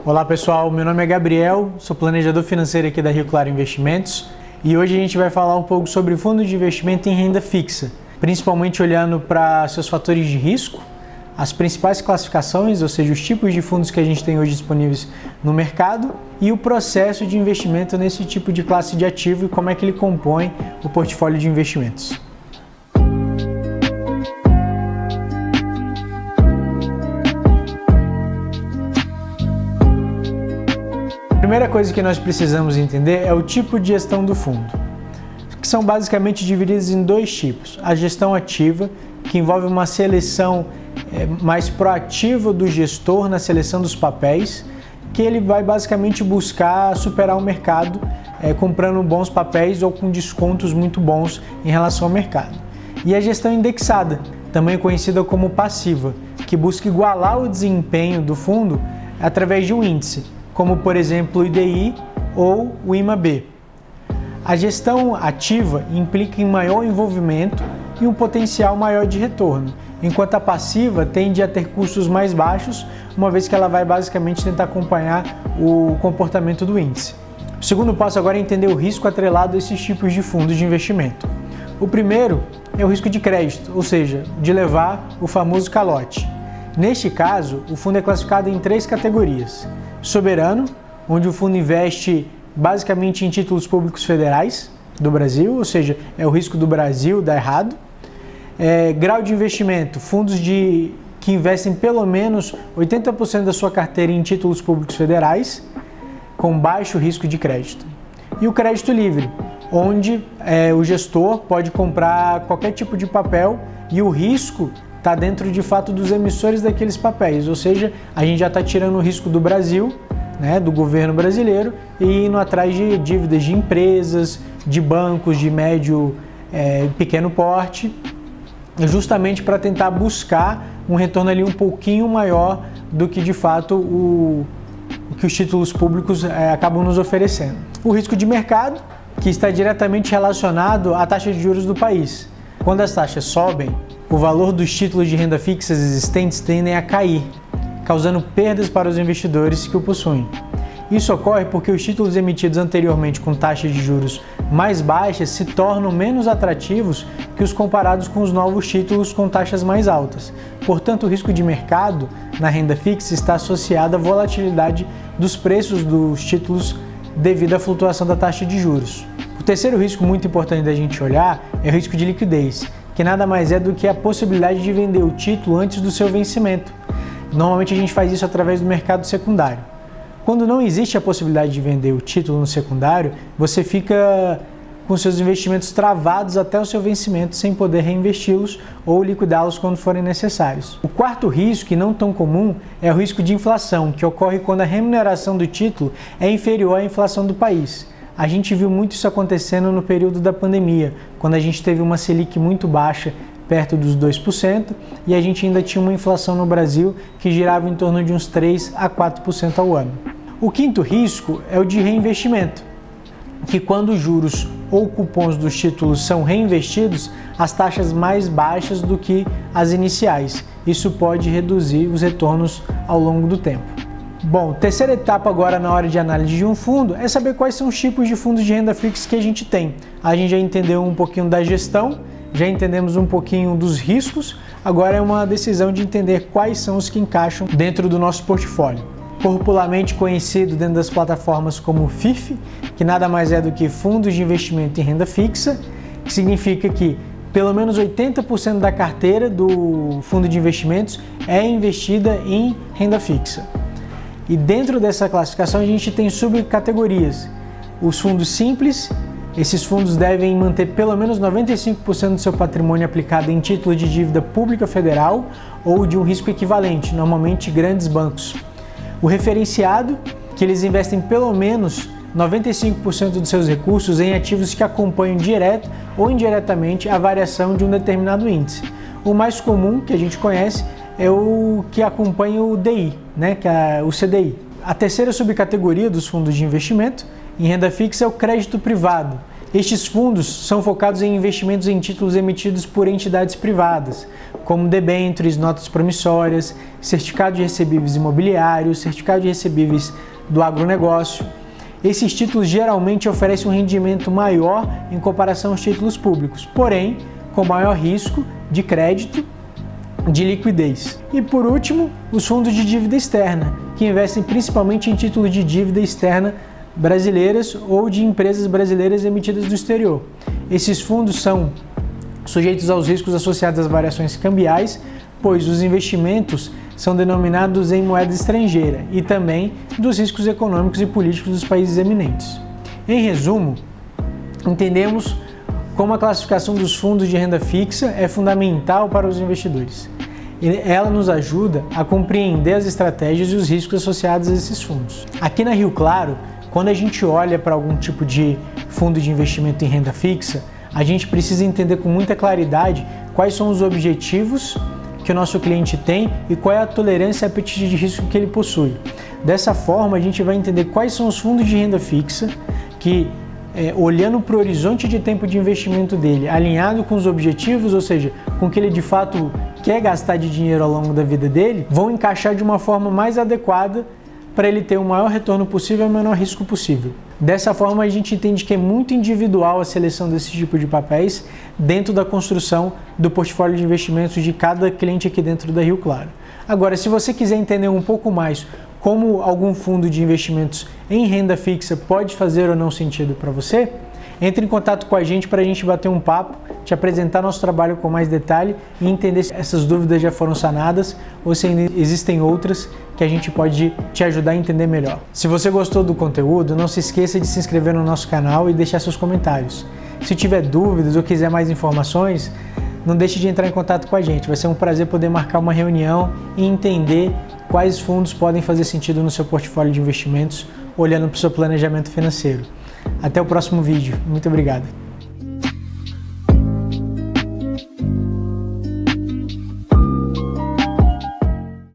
Olá pessoal, meu nome é Gabriel, sou planejador financeiro aqui da Rio Claro Investimentos e hoje a gente vai falar um pouco sobre fundos de investimento em renda fixa, principalmente olhando para seus fatores de risco, as principais classificações, ou seja, os tipos de fundos que a gente tem hoje disponíveis no mercado e o processo de investimento nesse tipo de classe de ativo e como é que ele compõe o portfólio de investimentos. A primeira coisa que nós precisamos entender é o tipo de gestão do fundo, que são basicamente divididos em dois tipos. A gestão ativa, que envolve uma seleção mais proativa do gestor na seleção dos papéis, que ele vai basicamente buscar superar o mercado comprando bons papéis ou com descontos muito bons em relação ao mercado. E a gestão indexada, também conhecida como passiva, que busca igualar o desempenho do fundo através de um índice, como por exemplo o IDI ou o IMAB. A gestão ativa implica em maior envolvimento e um potencial maior de retorno, enquanto a passiva tende a ter custos mais baixos, uma vez que ela vai basicamente tentar acompanhar o comportamento do índice. O segundo passo agora é entender o risco atrelado a esses tipos de fundos de investimento. O primeiro é o risco de crédito, ou seja, de levar o famoso calote. Neste caso, o fundo é classificado em três categorias: soberano, onde o fundo investe basicamente em títulos públicos federais do Brasil, ou seja, é o risco do Brasil dar errado. Grau de investimento, fundos que investem pelo menos 80% da sua carteira em títulos públicos federais, com baixo risco de crédito. E o crédito livre, onde o gestor pode comprar qualquer tipo de papel e o risco está dentro de fato dos emissores daqueles papéis, ou seja, a gente já está tirando o risco do Brasil, do governo brasileiro, e indo atrás de dívidas de empresas, de bancos de médio e pequeno porte, justamente para tentar buscar um retorno ali um pouquinho maior do que de fato o que os títulos públicos acabam nos oferecendo. O risco de mercado, que está diretamente relacionado à taxa de juros do país. Quando as taxas sobem, o valor dos títulos de renda fixa existentes tendem a cair, causando perdas para os investidores que o possuem. Isso ocorre porque os títulos emitidos anteriormente com taxas de juros mais baixas se tornam menos atrativos que os comparados com os novos títulos com taxas mais altas. Portanto, o risco de mercado na renda fixa está associado à volatilidade dos preços dos títulos devido à flutuação da taxa de juros. O terceiro risco muito importante da gente olhar é o risco de liquidez, que nada mais é do que a possibilidade de vender o título antes do seu vencimento. Normalmente a gente faz isso através do mercado secundário. Quando não existe a possibilidade de vender o título no secundário, você fica com seus investimentos travados até o seu vencimento sem poder reinvesti-los ou liquidá-los quando forem necessários. O quarto risco, e não tão comum, é o risco de inflação, que ocorre quando a remuneração do título é inferior à inflação do país. A gente viu muito isso acontecendo no período da pandemia, quando a gente teve uma Selic muito baixa, perto dos 2%, e a gente ainda tinha uma inflação no Brasil que girava em torno de uns 3 a 4% ao ano. O quinto risco é o de reinvestimento, que quando os juros ou cupons dos títulos são reinvestidos, as taxas mais baixas do que as iniciais. Isso pode reduzir os retornos ao longo do tempo. Bom, terceira etapa agora na hora de análise de um fundo é saber quais são os tipos de fundos de renda fixa que a gente tem. A gente já entendeu um pouquinho da gestão, já entendemos um pouquinho dos riscos, agora é uma decisão de entender quais são os que encaixam dentro do nosso portfólio. Popularmente conhecido dentro das plataformas como FIF, que nada mais é do que fundos de investimento em renda fixa, que significa que pelo menos 80% da carteira do fundo de investimentos é investida em renda fixa. E dentro dessa classificação a gente tem subcategorias. Os fundos simples, esses fundos devem manter pelo menos 95% do seu patrimônio aplicado em título de dívida pública federal ou de um risco equivalente, normalmente grandes bancos. O referenciado, que eles investem pelo menos 95% dos seus recursos em ativos que acompanham direta ou indiretamente a variação de um determinado índice. O mais comum que a gente conhece é o que acompanha o DI, que é o CDI. A terceira subcategoria dos fundos de investimento em renda fixa é o crédito privado. Estes fundos são focados em investimentos em títulos emitidos por entidades privadas, como debêntures, notas promissórias, certificado de recebíveis imobiliários, certificado de recebíveis do agronegócio. Esses títulos geralmente oferecem um rendimento maior em comparação aos títulos públicos, porém com maior risco de crédito, de liquidez. E por último, os fundos de dívida externa, que investem principalmente em títulos de dívida externa brasileiras ou de empresas brasileiras emitidas do exterior. Esses fundos são sujeitos aos riscos associados às variações cambiais, pois os investimentos são denominados em moeda estrangeira e também dos riscos econômicos e políticos dos países eminentes. Em resumo, entendemos como a classificação dos fundos de renda fixa é fundamental para os investidores. Ela nos ajuda a compreender as estratégias e os riscos associados a esses fundos. Aqui na Rio Claro, quando a gente olha para algum tipo de fundo de investimento em renda fixa, a gente precisa entender com muita claridade quais são os objetivos que o nosso cliente tem e qual é a tolerância e apetite de risco que ele possui. Dessa forma, a gente vai entender quais são os fundos de renda fixa que, olhando para o horizonte de tempo de investimento dele, alinhado com os objetivos, ou seja, com o que ele de fato quer gastar de dinheiro ao longo da vida dele, vão encaixar de uma forma mais adequada para ele ter o maior retorno possível e o menor risco possível. Dessa forma, a gente entende que é muito individual a seleção desse tipo de papéis dentro da construção do portfólio de investimentos de cada cliente aqui dentro da Rio Claro. Agora, se você quiser entender um pouco mais como algum fundo de investimentos em renda fixa pode fazer ou não sentido para você, entre em contato com a gente para a gente bater um papo, te apresentar nosso trabalho com mais detalhe e entender se essas dúvidas já foram sanadas ou se ainda existem outras que a gente pode te ajudar a entender melhor. Se você gostou do conteúdo, não se esqueça de se inscrever no nosso canal e deixar seus comentários. Se tiver dúvidas ou quiser mais informações, não deixe de entrar em contato com a gente. Vai ser um prazer poder marcar uma reunião e entender quais fundos podem fazer sentido no seu portfólio de investimentos, olhando para o seu planejamento financeiro. Até o próximo vídeo. Muito obrigado.